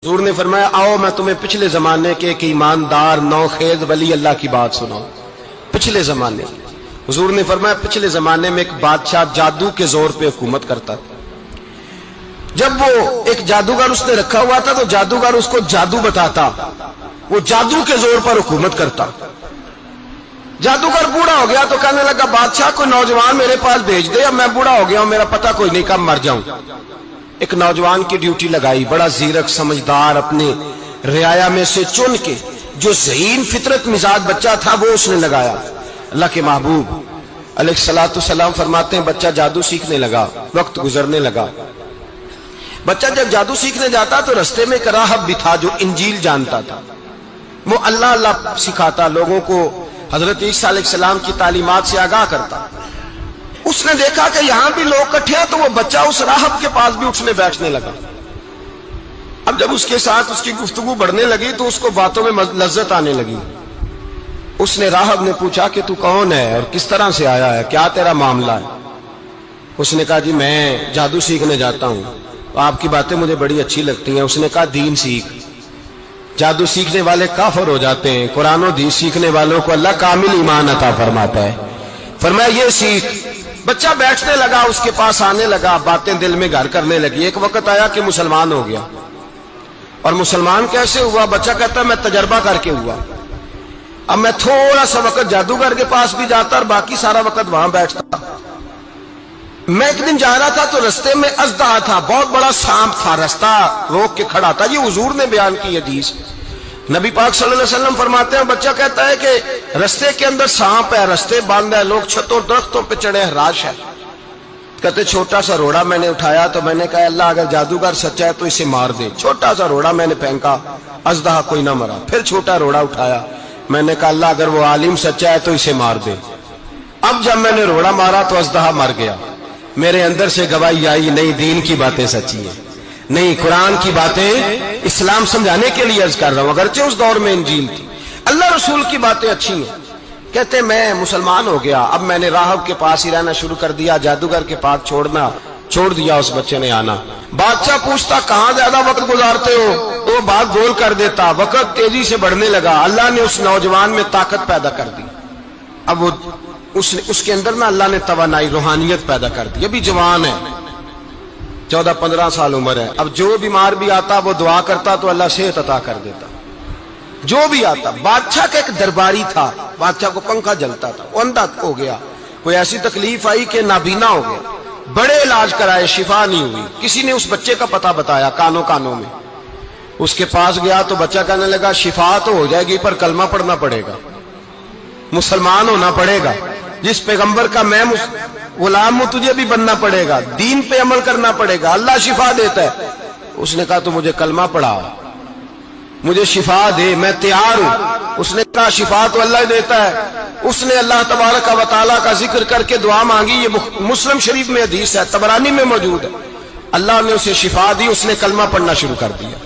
حضور نے فرمایا آؤ میں تمہیں پچھلے زمانے کے ایک ایماندار نوخیز ولی اللہ کی بات سناؤں۔ پچھلے زمانے حضور نے فرمایا پچھلے زمانے میں ایک بادشاہ جادو کے زور پہ حکومت کرتا تھا۔ جب وہ ایک جادوگر اس نے رکھا ہوا تھا تو جادوگر اس کو جادو بتاتا، وہ جادو کے زور پر حکومت کرتا۔ جادوگر بوڑھا ہو گیا تو کہنے لگا بادشاہ کو نوجوان میرے پاس بھیج دے، اب میں بوڑھا ہو گیا ہوں، میرا پتہ کوئی نہیں، کب مر جاؤں۔ ایک نوجوان کی ڈیوٹی لگائی، بڑا زیرک سمجھدار، اپنے رعایا میں سے چن کے جو ذہین فطرت مزاج بچہ تھا وہ اس نے لگایا۔ اللہ کے محبوب علیہ الصلوۃ والسلام فرماتے ہیں بچہ جادو سیکھنے لگا، وقت گزرنے لگا۔ بچہ جب جادو سیکھنے جاتا تو رستے میں ایک راہب بھی تھا جو انجیل جانتا تھا، وہ اللہ اللہ سکھاتا، لوگوں کو حضرت عیسیٰ علیہ السلام کی تعلیمات سے آگاہ کرتا۔ اس نے دیکھا کہ یہاں بھی لوگ اکٹھے ہیں تو وہ بچہ اس راہب کے پاس بھی اٹھنے بیٹھنے لگا۔ اب جب اس کے ساتھ اس کی گفتگو بڑھنے لگی تو اس کو باتوں میں لذت آنے لگی۔ اس نے راہب نے پوچھا کہ تو کون ہے اور کس طرح سے آیا ہے، کیا تیرا معاملہ ہے؟ اس نے کہا جی میں جادو سیکھنے جاتا ہوں، آپ کی باتیں مجھے بڑی اچھی لگتی ہیں۔ اس نے کہا دین سیکھ، جادو سیکھنے والے کافر ہو جاتے ہیں، قرآن و حدیث سیکھنے والوں کو اللہ کامل ایمان عطا فرماتا ہے۔ فرمایا یہ سیکھ۔ بچہ بیٹھنے لگا، اس کے پاس آنے لگا، باتیں دل میں گھر کرنے لگی۔ ایک وقت آیا کہ مسلمان ہو گیا، اور مسلمان کیسے ہوا؟ بچہ کہتا ہے میں تجربہ کر کے ہوا۔ اب میں تھوڑا سا وقت جادوگر کے پاس بھی جاتا اور باقی سارا وقت وہاں بیٹھتا۔ میں ایک دن جا رہا تھا تو رستے میں اژدہا تھا، بہت بڑا سانپ تھا، رستہ روک کے کھڑا تھا۔ یہ حضور نے بیان کی حدیث، نبی پاک صلی اللہ علیہ وسلم فرماتے ہیں بچہ کہتا ہے کہ رستے کے اندر سانپ ہے، رستے بند ہے، لوگ چھتوں درختوں پہ چڑھے، ہراش ہے۔ کہتے چھوٹا سا روڑا میں نے اٹھایا تو میں نے کہا اللہ اگر جادوگر سچا ہے تو اسے مار دے۔ چھوٹا سا روڑا میں نے پھینکا، اژدہا کوئی نہ مرا۔ پھر چھوٹا روڑا اٹھایا، میں نے کہا اللہ اگر وہ عالم سچا ہے تو اسے مار دے۔ اب جب میں نے روڑا مارا تو اژدہا مر گیا۔ میرے اندر سے گواہی آئی نہیں دین کی باتیں سچی ہیں، نہیں قرآن کی باتیں اسلام سمجھانے کے لیے عرض کر رہا ہوں، اگرچہ اس دور میں انجیل تھی، اللہ رسول کی باتیں اچھی ہیں۔ کہتے میں مسلمان ہو گیا، اب میں نے راہب کے پاس ہی رہنا شروع کر دیا، جادوگر کے پاس چھوڑ دیا اس بچے نے آنا۔ بادشاہ پوچھتا کہاں زیادہ وقت گزارتے ہو، تو وہ بات گول کر دیتا، وقت تیزی سے بڑھنے لگا۔ اللہ نے اس نوجوان میں طاقت پیدا کر دی، اب وہ اس کے اندر نا اللہ نے توانائی روحانیت پیدا کر دی، ابھی جوان ہے، 14-15 سال عمر ہے۔ اب جو بیمار بھی آتا وہ دعا کرتا تو اللہ صحت عطا کر دیتا، جو بھی آتا۔ بادشاہ کا ایک درباری تھا، بادشاہ کو پنکھا جلتا تھا، وہ اندھا ہو گیا، کوئی ایسی تکلیف آئی کہ نابینا ہو گیا، بڑے علاج کرائے، شفا نہیں ہوئی۔ کسی نے اس بچے کا پتہ بتایا کانوں میں، اس کے پاس گیا تو بچہ کہنے لگا شفا تو ہو جائے گی پر کلمہ پڑھنا پڑے گا، مسلمان ہونا پڑے گا، جس پیغمبر کا میں غلام ہوں تجھے بھی بننا پڑے گا، دین پہ عمل کرنا پڑے گا، اللہ شفا دیتا ہے۔ اس نے کہا تو مجھے کلمہ پڑھا، مجھے شفا دے، میں تیار ہوں۔ اس نے کہا شفا تو اللہ دیتا ہے۔ اس نے اللہ تبارک و تعالیٰ کا ذکر کر کے دعا مانگی، یہ مسلم شریف میں حدیث ہے، طبرانی میں موجود ہے۔ اللہ نے اسے شفا دی، اس نے کلمہ پڑھنا شروع کر دیا۔